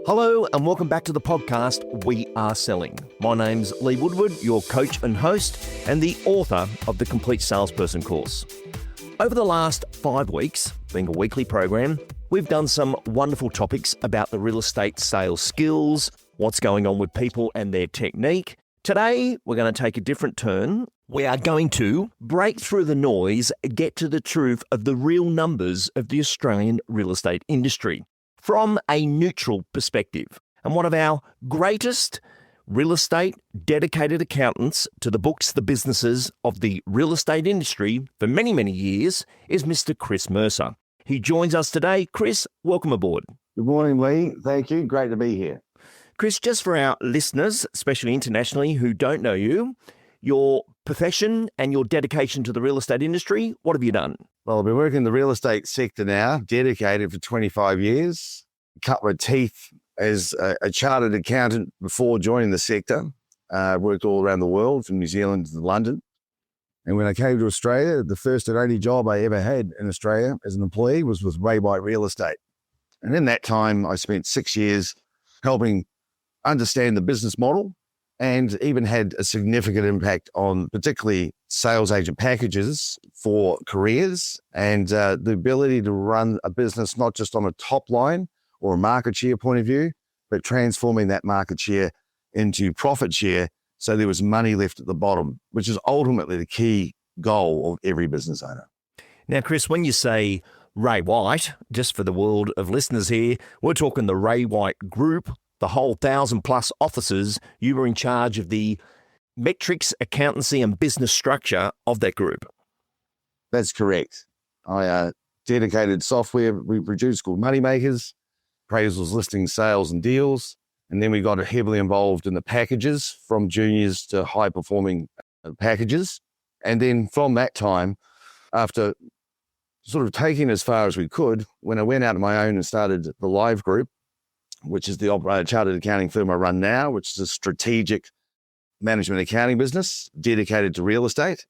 Hello and welcome back to the podcast, We Are Selling. My name's Lee Woodward, your coach and host, and the author of the Complete Salesperson course. Over the last 5 weeks, being a weekly program, we've done some wonderful topics about the real estate sales skills, what's going on with people and their technique. Today, we're going to take a different turn. We are going to break through the noise, get to the truth of the real numbers of the Australian real estate industry from a neutral perspective. And one of our greatest real estate dedicated accountants to the books, the businesses of the real estate industry for many, many years is Mr. Chris Mercer. He joins us today. Chris, welcome aboard. Good morning, Lee. Thank you. Great to be here. Chris, just for our listeners, especially internationally, who don't know you, your profession and your dedication to the real estate industry, what have you done? Well, I've been working in the real estate sector now, dedicated for 25 years. Cut my teeth as a chartered accountant before joining the sector. Worked all around the world, from New Zealand to London. And when I came to Australia, the first and only job I ever had in Australia as an employee was with Woodward Real Estate. And in that time, I spent 6 years helping understand the business model and even had a significant impact on particularly sales agent packages for careers and the ability to run a business not just on a top line or a market share point of view, but transforming that market share into profit share so there was money left at the bottom, which is ultimately the key goal of every business owner. Now, Chris, when you say Ray White, just for the world of listeners here, we're talking the Ray White Group, the whole 1,000+ offices. You were in charge of the metrics, accountancy and business structure of that group. That's correct. I dedicated software we produced called Moneymakers, appraisals, listings, sales and deals. And then we got heavily involved in the packages from juniors to high performing packages. And then from that time, after sort of taking as far as we could, when I went out on my own and started the Live Group, which is the chartered accounting firm I run now, which is a strategic management accounting business dedicated to real estate.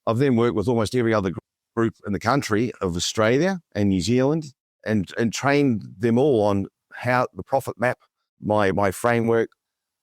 I've then worked with almost every other group in the country of Australia and New Zealand and trained them all on how the profit map, my framework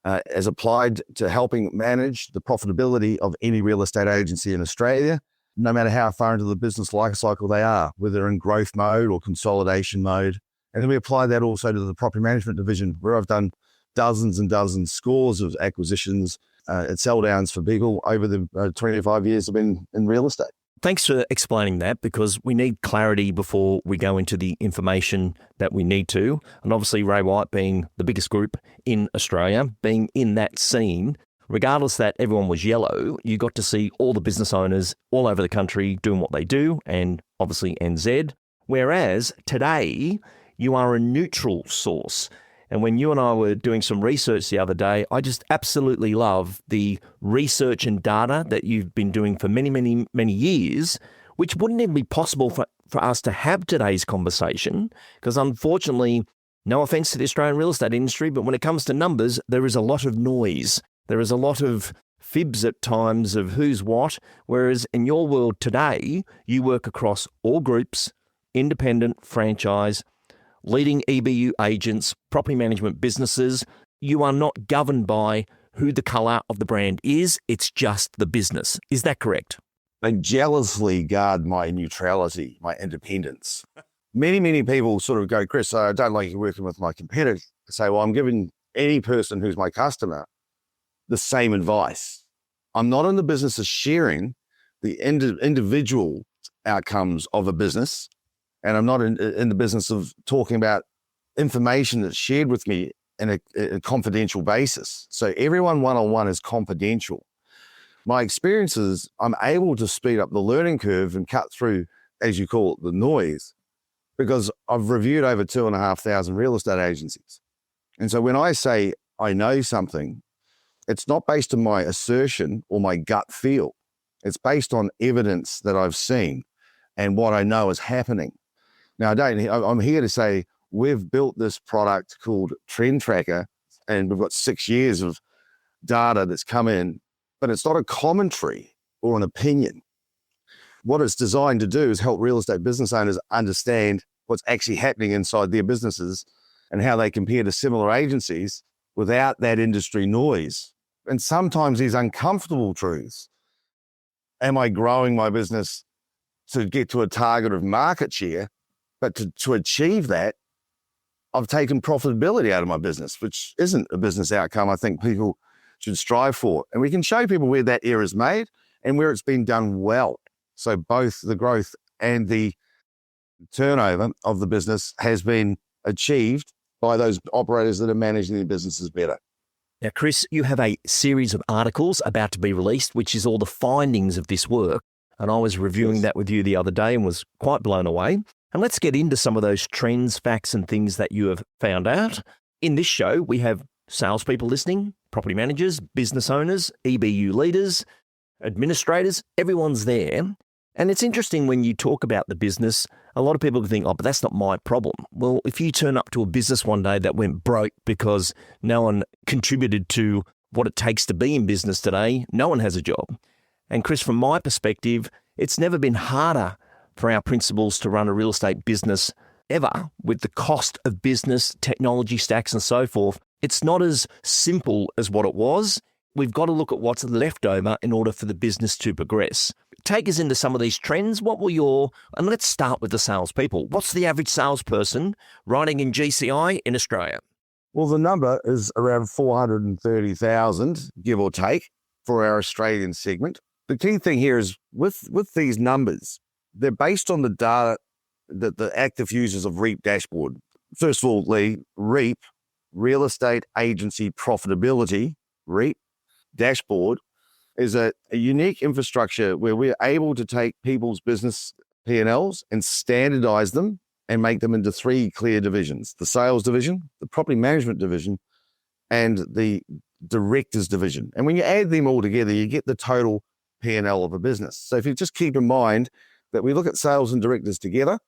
as applied to helping manage the profitability of any real estate agency in Australia, no matter how far into the business life cycle they are, whether in growth mode or consolidation mode. And then we apply that also to the property management division, where I've done dozens and dozens, scores of acquisitions and sell downs for people over the 25 years I've been in real estate. Thanks for explaining that, because we need clarity before we go into the information that we need to. And obviously Ray White being the biggest group in Australia, being in that scene, regardless that everyone was yellow, you got to see all the business owners all over the country doing what they do, and obviously NZ. Whereas today, you are a neutral source. And when you and I were doing some research the other day, I just absolutely love the research and data that you've been doing for many, many, many years, which wouldn't even be possible for us to have today's conversation, because unfortunately, no offense to the Australian real estate industry, but when it comes to numbers, there is a lot of noise. There is a lot of fibs at times of who's what, whereas in your world today, you work across all groups, independent, franchise, leading EBU agents, property management businesses. You are not governed by who the colour of the brand is. It's just the business. Is that correct? I jealously guard my neutrality, my independence. Many people sort of go, Chris, I don't like you working with my competitors. I say, well, I'm giving any person who's my customer the same advice. I'm not in the business of sharing the individual outcomes of a business. And I'm not in the business of talking about information that's shared with me in a confidential basis. So everyone one-on-one is confidential. My experience is I'm able to speed up the learning curve and cut through, as you call it, the noise, because I've reviewed over 2,500 real estate agencies. And so when I say I know something, it's not based on my assertion or my gut feel. It's based on evidence that I've seen and what I know is happening. Now, I'm here to say we've built this product called Trend Tracker, and we've got 6 years of data that's come in, but it's not a commentary or an opinion. What it's designed to do is help real estate business owners understand what's actually happening inside their businesses and how they compare to similar agencies without that industry noise. And sometimes these uncomfortable truths. Am I growing my business to get to a target of market share? But to achieve that, I've taken profitability out of my business, which isn't a business outcome I think people should strive for. And we can show people where that error is made and where it's been done well. So both the growth and the turnover of the business has been achieved by those operators that are managing their businesses better. Now, Chris, you have a series of articles about to be released, which is all the findings of this work. And I was reviewing that with you the other day and was quite blown away. And let's get into some of those trends, facts, and things that you have found out. In this show, we have salespeople listening, property managers, business owners, EBU leaders, administrators, everyone's there. And it's interesting when you talk about the business, a lot of people think, oh, but that's not my problem. Well, if you turn up to a business one day that went broke because no one contributed to what it takes to be in business today, no one has a job. And Chris, from my perspective, it's never been harder for our principals to run a real estate business ever with the cost of business, technology stacks and so forth. It's not as simple as what it was. We've got to look at what's left over in order for the business to progress. Take us into some of these trends. And let's start with the salespeople. What's the average salesperson writing in GCI in Australia? Well, the number is around 430,000, give or take, for our Australian segment. The key thing here is with these numbers, they're based on the data that the active users of REAP dashboard. First of all, Lee, REAP, Real Estate Agency Profitability, REAP dashboard, is a unique infrastructure where we're able to take people's business P&Ls and standardize them and make them into three clear divisions: the sales division, the property management division, and the directors division. And when you add them all together, you get the total P&L of a business. So if you just keep in mind that we look at sales and directors together,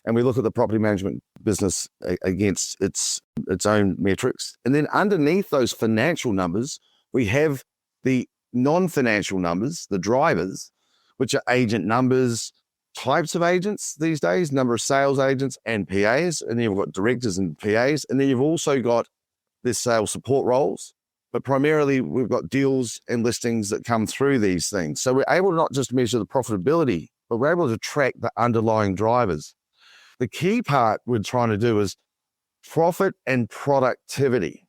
and we look at the property management business against its own metrics, and then underneath those financial numbers, we have the non-financial numbers, the drivers, which are agent numbers, types of agents these days, number of sales agents and PAs, and then you've got directors and PAs, and then you've also got the sales support roles, but primarily we've got deals and listings that come through these things. So we're able to not just measure the profitability, but we're able to track the underlying drivers. The key part we're trying to do is profit and productivity.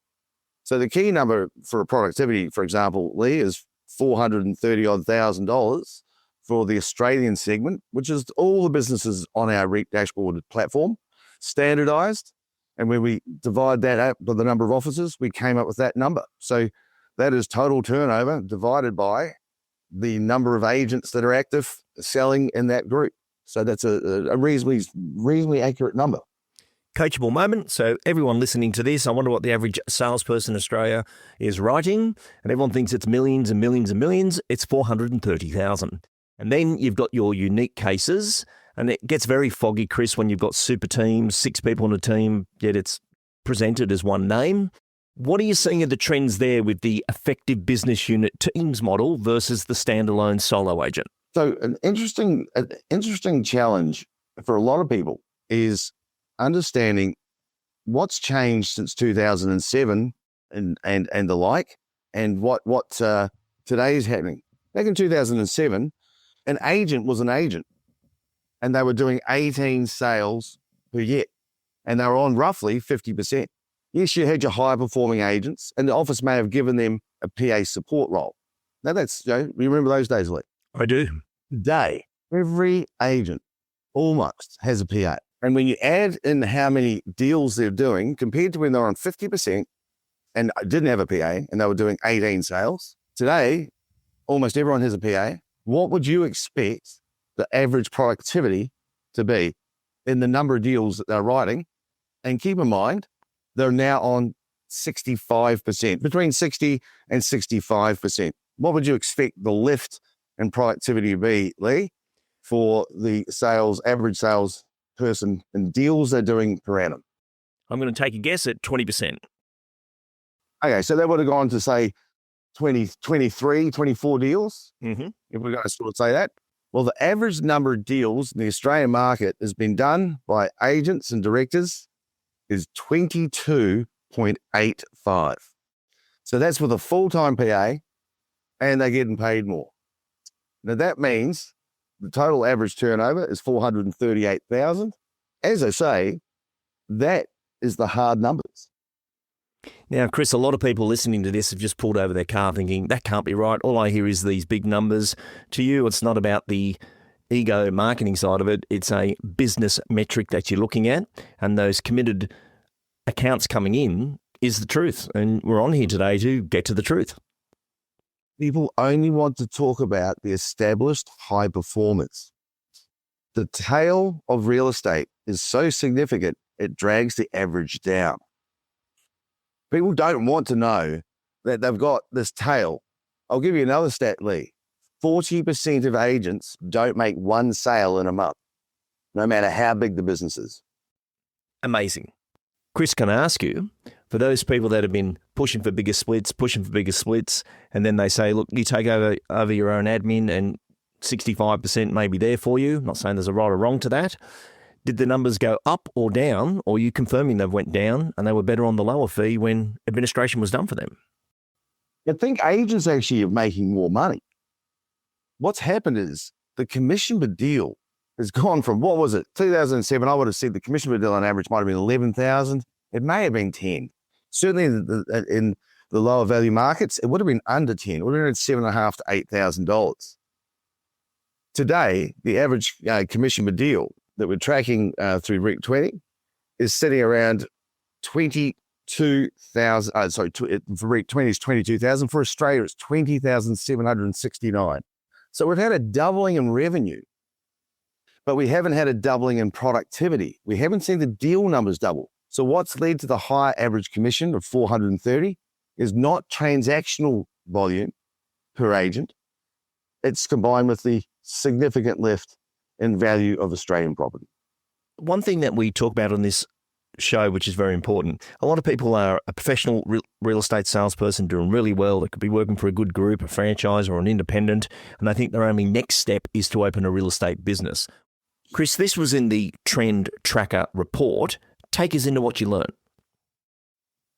So the key number for productivity, for example, Lee, is $430,000 for the Australian segment, which is all the businesses on our REAP dashboard platform, standardized. And when we divide that up by the number of offices, we came up with that number. So that is total turnover divided by the number of agents that are active selling in that group. So that's a reasonably accurate number. Coachable moment. So everyone listening to this, I wonder what the average salesperson in Australia is writing. And everyone thinks it's millions and millions and millions. It's 430,000. And then you've got your unique cases. And it gets very foggy, Chris, when you've got super teams, 6 people on a team, yet it's presented as one name. What are you seeing of the trends there with the effective business unit teams model versus the standalone solo agent? So an interesting challenge for a lot of people is understanding what's changed since 2007 and the like, and what today is happening. Back in 2007, an agent was an agent, and they were doing 18 sales per year, and they were on roughly 50%. Yes, you had your high performing agents, and the office may have given them a PA support role. Now that's, you remember those days, Lee? I do. Today, every agent almost has a PA. And when you add in how many deals they're doing compared to when they were on 50% and didn't have a PA and they were doing 18 sales, today, almost everyone has a PA. What would you expect the average productivity to be in the number of deals that they're writing? And keep in mind, they're now on 65%, between 60 and 65%. What would you expect the lift in productivity to be, Lee, for the average sales person and deals they're doing per annum? I'm going to take a guess at 20%. Okay, so they would have gone to, say, 20, 23, 24 deals, if we're going to sort of say that. Well, the average number of deals in the Australian market has been done by agents and directors is 22.85. So that's with a full-time PA, and they're getting paid more. Now that means the total average turnover is 438,000. As I say, that is the hard numbers. Now, Chris, a lot of people listening to this have just pulled over their car thinking, that can't be right. All I hear is these big numbers. To you, it's not about the ego marketing side of it. It's a business metric that you're looking at, and those committed accounts coming in is the truth. And we're on here today to get to the truth. People only want to talk about the established high performers. The tail of real estate is so significant, it drags the average down. People don't want to know that they've got this tail. I'll give you another stat, Lee. 40% of agents don't make one sale in a month, no matter how big the business is. Amazing. Chris, can I ask you, for those people that have been pushing for bigger splits, and then they say, look, you take over your own admin and 65% may be there for you. I'm not saying there's a right or wrong to that. Did the numbers go up or down, or are you confirming they've went down and they were better on the lower fee when administration was done for them? I think agents actually are making more money. What's happened is the commission per deal has gone from, 2007, I would have said the commission per deal on average might have been 11,000. It may have been 10. Certainly in the lower value markets, it would have been under 10. It would have been $7,500 to $8,000. Today, the average commission per deal that we're tracking through REIT 20 is sitting around 22,000. For REIT 20 is 22,000. For Australia, it's 20,769. So we've had a doubling in revenue, but we haven't had a doubling in productivity. We haven't seen the deal numbers double. So what's led to the higher average commission of 430 is not transactional volume per agent. It's combined with the significant lift in value of Australian property. One thing that we talk about on this show, which is very important, a lot of people are a professional real estate salesperson doing really well. They could be working for a good group, a franchise or an independent, and they think their only next step is to open a real estate business. Chris, this was in the Trend Tracker report. Take us into what you learned.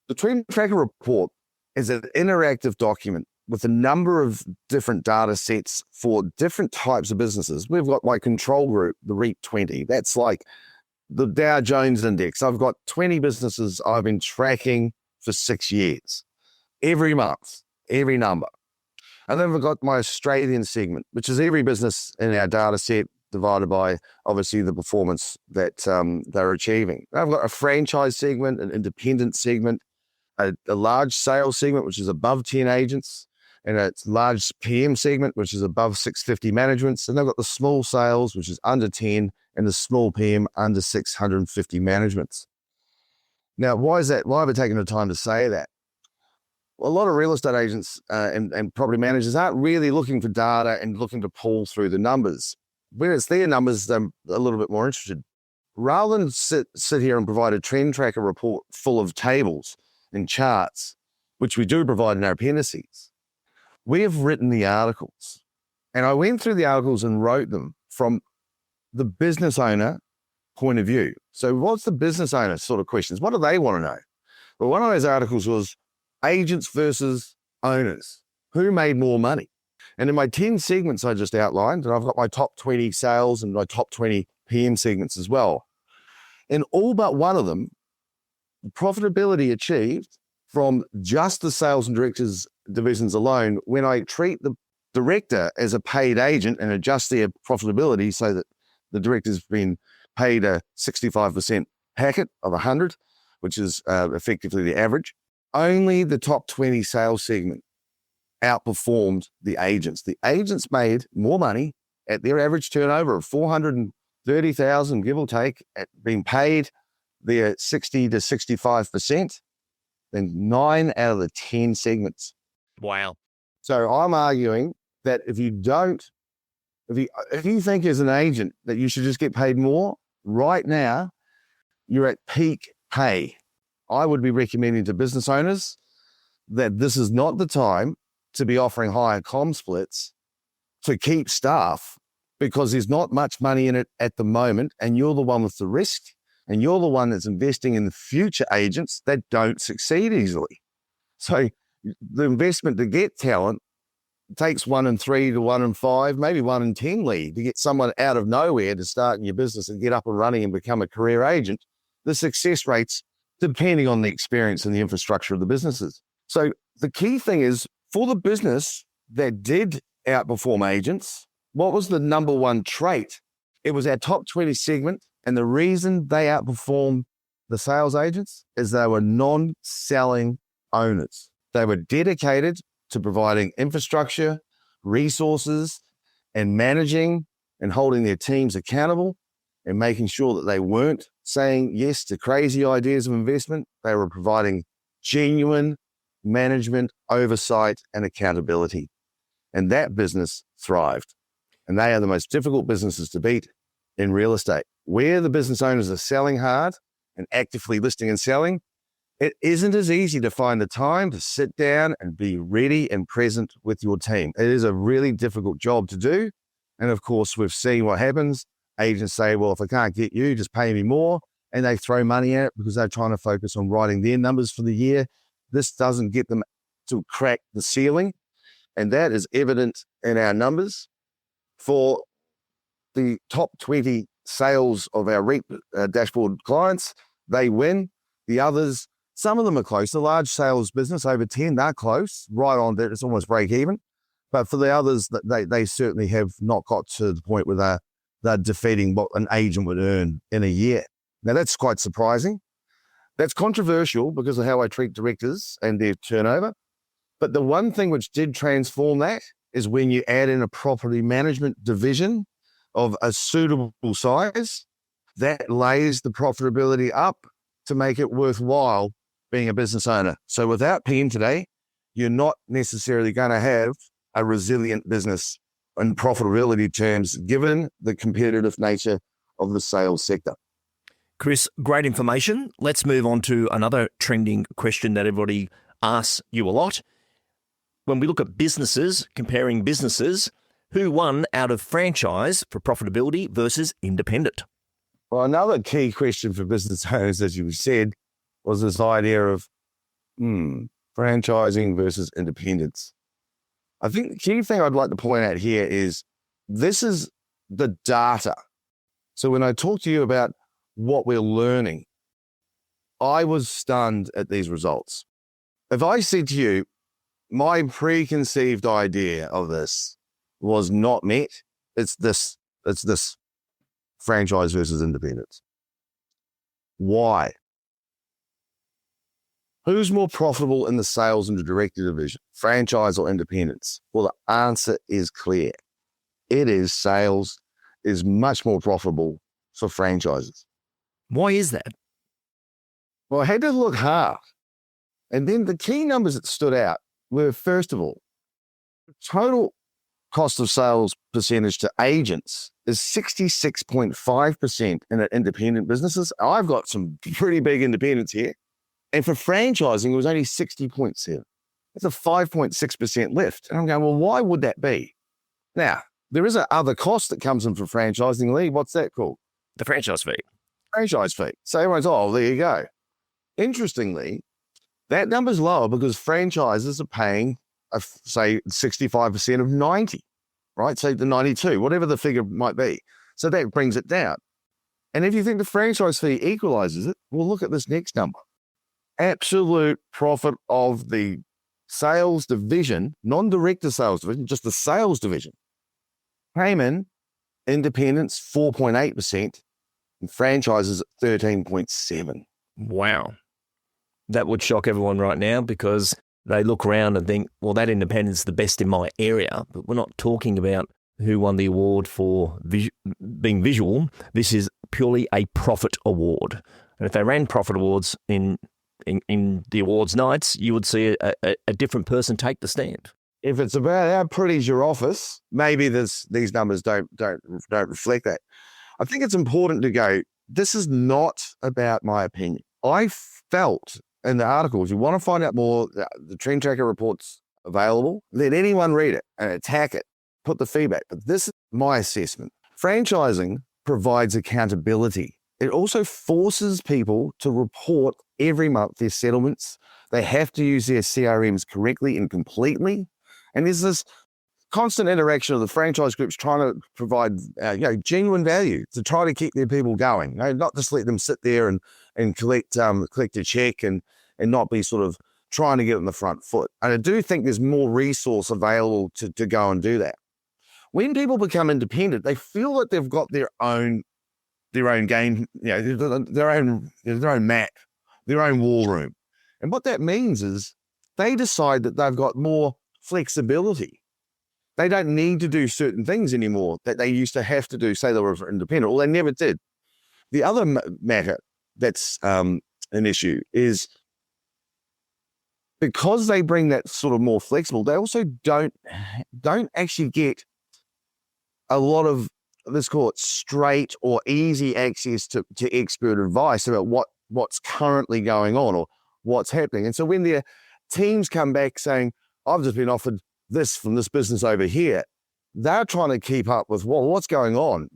The Trend Tracker report is an interactive document with a number of different data sets for different types of businesses. We've got my control group, the REIT 20. That's like the Dow Jones Index. I've got 20 businesses I've been tracking for 6 years. Every month, every number. And then we've got my Australian segment, which is every business in our data set divided by, obviously, the performance that they're achieving. I've got a franchise segment, an independent segment, a large sales segment, which is above 10 agents, and a large PM segment, which is above 650 managements. And they've got the small sales, which is under 10, and the small PM under 650 managements. Now, why is that? Why have I taken the time to say that? Well, a lot of real estate agents and property managers aren't really looking for data and looking to pull through the numbers. Where it's their numbers, they're a little bit more interested. Rather than sit here and provide a Trend Tracker report full of tables and charts, which we do provide in our appendices, we have written the articles. And I went through the articles and wrote them from the business owner point of view. So what's the business owner sort of questions? What do they want to know? Well, one of those articles was agents versus owners. Who made more money? And in my 10 segments I just outlined, and I've got my top 20 sales and my top 20 PM segments as well. In all but one of them, profitability achieved from just the sales and directors divisions alone, when I treat the director as a paid agent and adjust their profitability so that the director's been paid a 65% packet of 100, which is effectively the average, only the top 20 sales segment outperformed the agents. The agents made more money at their average turnover of 430,000, give or take, at being paid their 60 to 65% than 9 out of the 10 segments. Wow. So I'm arguing that if you think as an agent that you should just get paid more, right now, you're at peak pay. I would be recommending to business owners that this is not the time to be offering higher comm splits to keep staff, because there's not much money in it at the moment, and you're the one with the risk. And you're the one that's investing in the future agents that don't succeed easily. So the investment to get talent takes 1 in 3 to 1 in 5, maybe 1 in 10 lead to get someone out of nowhere to start in your business and get up and running and become a career agent. The success rates, depending on the experience and the infrastructure of the businesses. So the key thing is, for the business that did outperform agents, what was the number one trait? It was our top 20 segment. And the reason they outperformed the sales agents is they were non-selling owners. They were dedicated to providing infrastructure, resources, and managing and holding their teams accountable and making sure that they weren't saying yes to crazy ideas of investment. They were providing genuine management, oversight, and accountability. And that business thrived. And they are the most difficult businesses to beat in real estate. Where the business owners are selling hard and actively listing and selling, it isn't as easy to find the time to sit down and be ready and present with your team. It is a really difficult job to do. And of course, we've seen what happens. Agents say, well, if I can't get you, just pay me more. And they throw money at it because they're trying to focus on writing their numbers for the year. This doesn't get them to crack the ceiling. And that is evident in our numbers. For the top 20 sales of our REIT dashboard clients, they win. The others, some of them are close. The large sales business, over 10, they're close, right on that. It's almost break even. But for the others, they certainly have not got to the point where they're defeating what an agent would earn in a year. Now, that's quite surprising. That's controversial because of how I treat directors and their turnover. But the one thing which did transform that is when you add in a property management division of a suitable size, that lays the profitability up to make it worthwhile being a business owner. So without PM today, you're not necessarily going to have a resilient business in profitability terms, given the competitive nature of the sales sector. Chris, great information. Let's move on to another trending question that everybody asks you a lot. When we look at businesses, comparing businesses, who won out of franchise for profitability versus independent? Well, another key question for business owners, as you said, was this idea of franchising versus independence. I think the key thing I'd like to point out here is this is the data. So when I talk to you about what we're learning, I was stunned at these results. If I said to you, my preconceived idea of this was not met, it's this franchise versus independence. Why? Who's more profitable in the sales and the director division, franchise or independence? Well, the answer is clear. It is sales is much more profitable for franchises. Why is that? Well, I had to look hard. And then the key numbers that stood out were, first of all, total cost of sales percentage to agents is 66.5% in independent businesses. I've got some pretty big independents here. And for franchising, it was only 60.7. That's a 5.6% lift. And I'm going, well, why would that be? Now, there is a other cost that comes in for franchising, Lee. What's that called? The franchise fee. Franchise fee. So everyone's, oh, there you go. Interestingly, that number's lower because franchises are paying, say, 65% of 90, right? Say the 92, whatever the figure might be. So that brings it down. And if you think the franchise fee equalizes it, well, look at this next number. Absolute profit of the sales division, non-director sales division, just the sales division, came in independents 4.8% and franchises at 13.7%. Wow. That would shock everyone right now because they look around and think, well, that independent's the best in my area. But we're not talking about who won the award for being visual. This is purely a profit award. And if they ran profit awards in the awards nights, you would see a different person take the stand. If it's about how pretty's your office, maybe these numbers don't reflect that. I think it's important to go, this is not about my opinion. I felt in the articles, you want to find out more, the Trend Tracker report's available, let anyone read it and attack it, put the feedback. But this is my assessment. Franchising provides accountability. it also forces people to report every month their settlements. They have to use their CRMs correctly and completely. And there's this constant interaction of the franchise groups trying to provide genuine value to try to keep their people going, not just let them sit there and collect a check and not be sort of trying to get on the front foot. And I do think there's more resource available to go and do that. When people become independent, they feel that they've got their own game, their own map, their own war room. And what that means is they decide that they've got more flexibility. They don't need to do certain things anymore that they used to have to do, say they were independent, or they never did. The other matter that's an issue is because they bring that sort of more flexible, they also don't actually get a lot of, let's call it straight or easy access to expert advice about what's currently going on or what's happening. And so when their teams come back saying, I've just been offered this from this business over here, they're trying to keep up with, well, what's going on?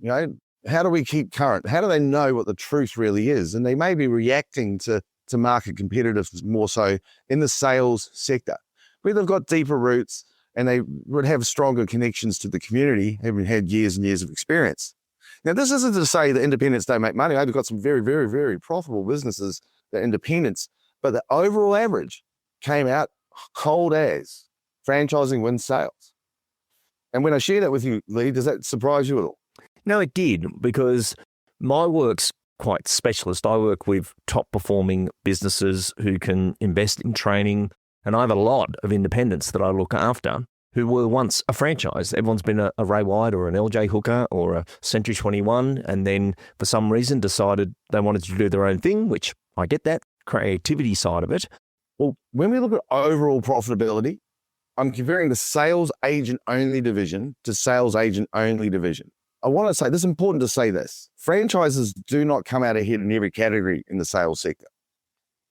How do we keep current? How do they know what the truth really is? And they may be reacting to market competitiveness more so in the sales sector, where they've got deeper roots and they would have stronger connections to the community, having had years and years of experience. Now, this isn't to say that independents don't make money. They've got some very, very, very profitable businesses that are independents, but the overall average came out cold as franchising wins sales. And when I share that with you, Lee, does that surprise you at all? No, it did, because my work's quite specialist. I work with top performing businesses who can invest in training, and I have a lot of independents that I look after who were once a franchise. Everyone's been a Ray White or an LJ Hooker or a Century 21, and then for some reason decided they wanted to do their own thing, which I get that creativity side of it. Well, when we look at overall profitability, I'm comparing the sales agent only division to sales agent only division. I want to say, this is important to say this, franchises do not come out ahead in every category in the sales sector.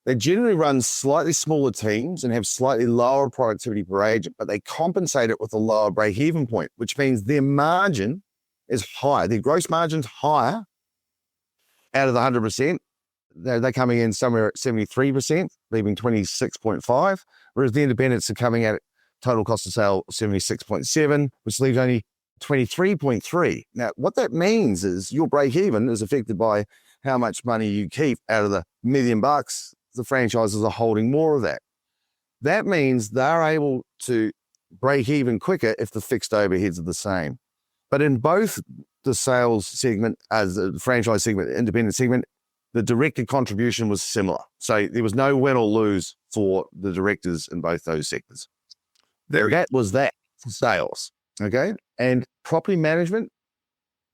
They generally run slightly smaller teams and have slightly lower productivity per agent, but they compensate it with a lower break-even point, which means their margin is higher. Their gross margin's higher out of the 100%. They're coming in somewhere at 73%, leaving 26.5, whereas the independents are coming at total cost of sale 76.7, which leaves only 23.3. Now, what that means is your break-even is affected by how much money you keep out of the $1 million. The franchises are holding more of that. That means they're able to break even quicker if the fixed overheads are the same. But in both the sales segment, as the franchise segment, the independent segment, the director contribution was similar. So there was no win or lose for the directors in both those sectors. That was that for sales, okay? And property management,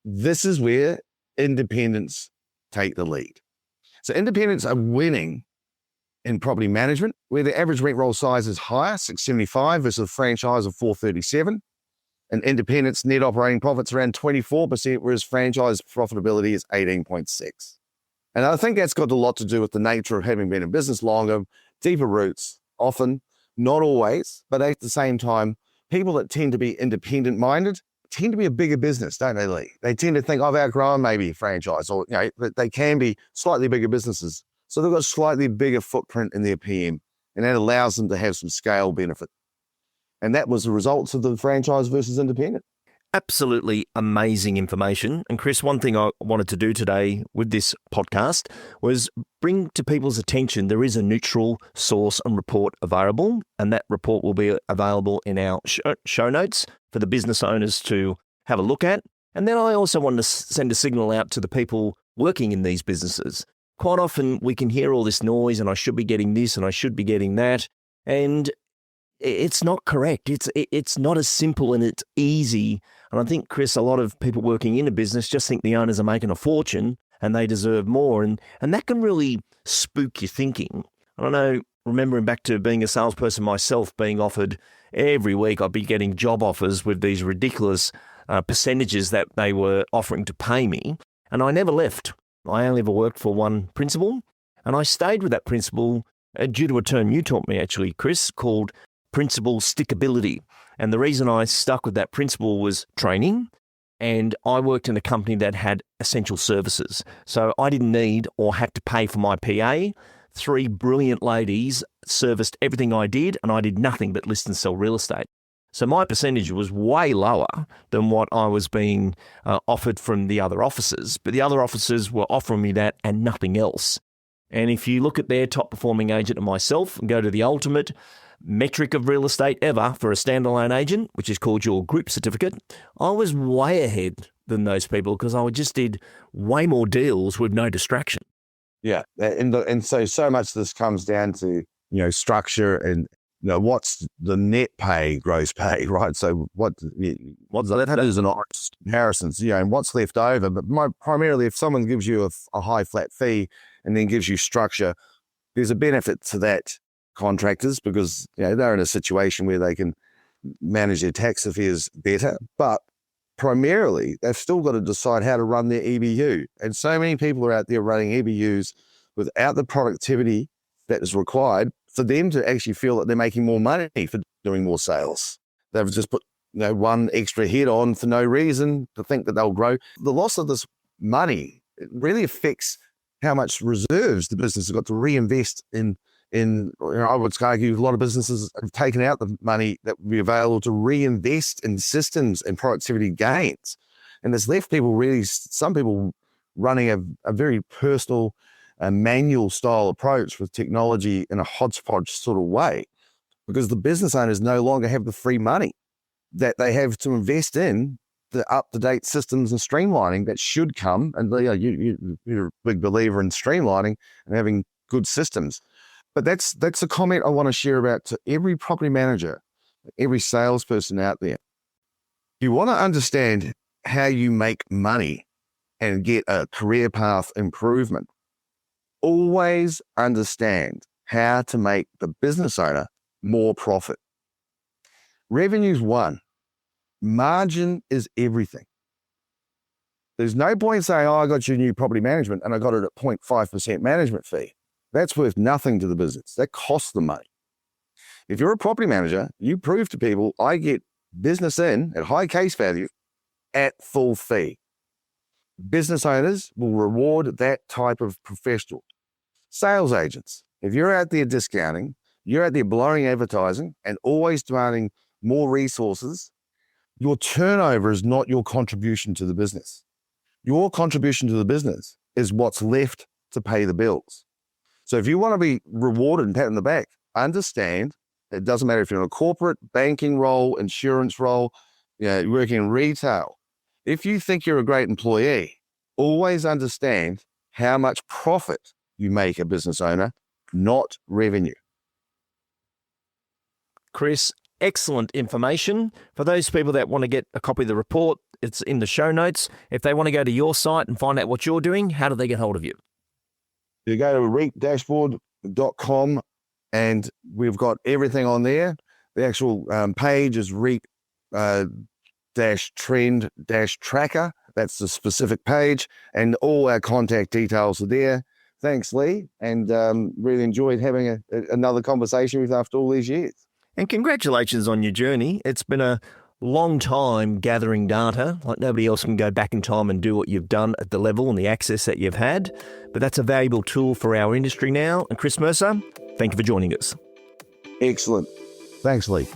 this is where independents take the lead. So independents are winning in property management, where the average rent roll size is higher, 675 versus a franchise of 437. And independents net operating profits around 24%, whereas franchise profitability is 18.6. And I think that's got a lot to do with the nature of having been in business longer, deeper roots, often, not always, but at the same time, people that tend to be independent-minded tend to be a bigger business, don't they, Lee? They tend to think, I've outgrown maybe a franchise, or they can be slightly bigger businesses. So they've got a slightly bigger footprint in their PM, and that allows them to have some scale benefit. And that was the results of the franchise versus independent. Absolutely amazing information. And Chris, one thing I wanted to do today with this podcast was bring to people's attention there is a neutral source and report available, and that report will be available in our show notes for the business owners to have a look at. And then I also wanted to send a signal out to the people working in these businesses. Quite often we can hear all this noise and I should be getting this and I should be getting that. And it's not correct. It's not as simple and it's easy. And I think, Chris, a lot of people working in a business just think the owners are making a fortune and they deserve more. And that can really spook your thinking. I don't know, remembering back to being a salesperson myself, being offered every week, I'd be getting job offers with these ridiculous percentages that they were offering to pay me. And I never left. I only ever worked for one principal. And I stayed with that principal due to a term you taught me, actually, Chris, called principal stickability. And the reason I stuck with that principle was training, And I worked in a company that had essential services. So I didn't need or have to pay for my PA. 3 brilliant ladies serviced everything I did, and I did nothing but list and sell real estate. So my percentage was way lower than what I was being offered from the other offices. But the other offices were offering me that and nothing else. And if you look at their top performing agent and myself and go to the ultimate metric of real estate ever for a standalone agent, which is called your group certificate, I was way ahead than those people because I just did way more deals with no distraction. Yeah, and so much of this comes down to structure and what's the net pay, gross pay, right? So what's that is an honest comparisons, and what's left over. But primarily, if someone gives you a high flat fee and then gives you structure, there's a benefit to that contractors because they're in a situation where they can manage their tax affairs better, but primarily they've still got to decide how to run their EBU. And so many people are out there running EBUs without the productivity that is required for them to actually feel that they're making more money for doing more sales. They've just put one extra head on for no reason to think that they'll grow. The loss of this money, it really affects how much reserves the business has got to reinvest in. I would argue a lot of businesses have taken out the money that would be available to reinvest in systems and productivity gains. And it's left some people running a very personal, manual style approach with technology in a hodgepodge sort of way, because the business owners no longer have the free money that they have to invest in the up-to-date systems and streamlining that should come. And you're a big believer in streamlining and having good systems. But that's a comment I want to share about to every property manager, every salesperson out there. You want to understand how you make money and get a career path improvement. Always understand how to make the business owner more profit. Revenue's one. Margin is everything. There's no point saying, I got your new property management and I got it at 0.5% management fee. That's worth nothing to the business. That costs them money. If you're a property manager, you prove to people, I get business in at high case value at full fee. Business owners will reward that type of professional. Sales agents, if you're out there discounting, you're out there blowing advertising and always demanding more resources, your turnover is not your contribution to the business. Your contribution to the business is what's left to pay the bills. So if you want to be rewarded and pat on the back, understand it doesn't matter if you're in a corporate, banking role, insurance role, you're working in retail. If you think you're a great employee, always understand how much profit you make a business owner, not revenue. Chris, excellent information. For those people that want to get a copy of the report, it's in the show notes. If they want to go to your site and find out what you're doing, how do they get hold of you? You go to reapdashboard.com and we've got everything on there. The actual page is reap-trend-tracker. That's the specific page, and all our contact details are there. Thanks, Lee, and really enjoyed having another conversation with you after all these years. And congratulations on your journey. It's been a long time gathering data. Like nobody else can go back in time and do what you've done at the level and the access that you've had. But that's a valuable tool for our industry now. And Chris Mercer, thank you for joining us. Excellent. Thanks, Lee.